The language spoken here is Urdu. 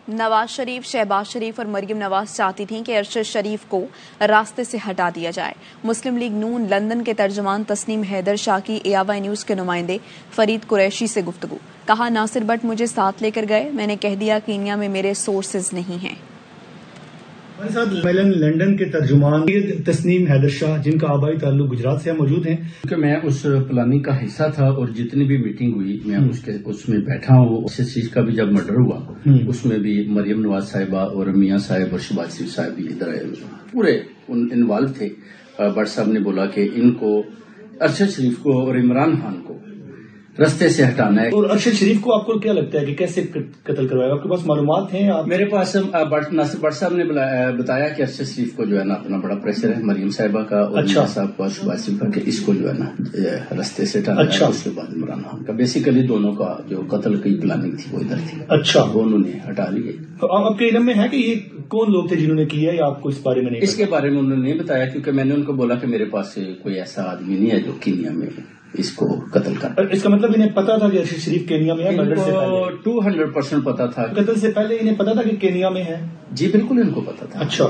نواز شریف، شہباز شریف اور مریم نواز چاہتی تھیں کہ ارشد شریف کو راستے سے ہٹا دیا جائے۔ مسلم لیگ نون لندن کے ترجمان تسنیم حیدر شاہ کی AWI نیوز کے نمائندے فرید قریشی سے گفتگو۔ کہا، ناصر بٹ مجھے ساتھ لے کر گئے، میں نے کہہ دیا کینیا میں میرے سورسز نہیں ہیں۔ ہمارے ساتھ لندن کے ترجمان تسنیم حیدر شاہ، جن کا آبائی تعلق گجرات سے موجود ہیں۔ کیونکہ میں اس پلاننگ کا حصہ تھا اور جتنی بھی میٹنگ ہوئی میں اس میں بیٹھا ہوں۔ اس چیز کا بھی جب مرڈر ہوا اس میں بھی مریم نواز صاحبہ اور میاں صاحب اور شہباز شریف صاحب بھی ادھر آئے، پورے انوالو تھے۔ بٹ صاحب نے بولا کہ ان کو ارشد شریف کو اور عمران خان کو رستے سے ہٹانا ہے۔ اور ارشد شریف کو آپ کو کیا لگتا ہے کہ کیسے قتل کروایا؟ آپ کے پاس معلومات ہیں؟ میرے پاس ناصر بٹ صاحب نے بتایا کہ ارشد شریف کو جو ہے نا اپنا بڑا پریشر ہے مریم صاحبہ کا اور میاں صاحب کا، شہباز شریف کا، کہ اس کو جو ہے نا رستے سے ہٹانا ہے۔ اس کے بعد عمران خان کا بیسیکلی دونوں کا جو قتل کی پلاننگ تھی وہ ادھر تھی۔ وہ انہوں نے ہٹا لیے۔ آپ کے علم میں ہے کہ یہ کون لوگ تھے جنہوں نے کیا، یا آپ کو اس بارے میں نہیں؟ اس کے بارے میں انہوں نے نہیں بتایا، کیونکہ میں نے ان کو بولا کہ میرے پاس کوئی ایسا آدمی نہیں ہے جو کینیا میں اس کو قتل کر۔ اس کا مطلب انہیں پتا تھا کہ ارشد شریف کینیا میں ہے؟ 200% پتا تھا۔ قتل سے پہلے انہیں پتا تھا کہ کینیا میں ہے؟ جی بالکل ان کو پتا تھا۔ اچھا۔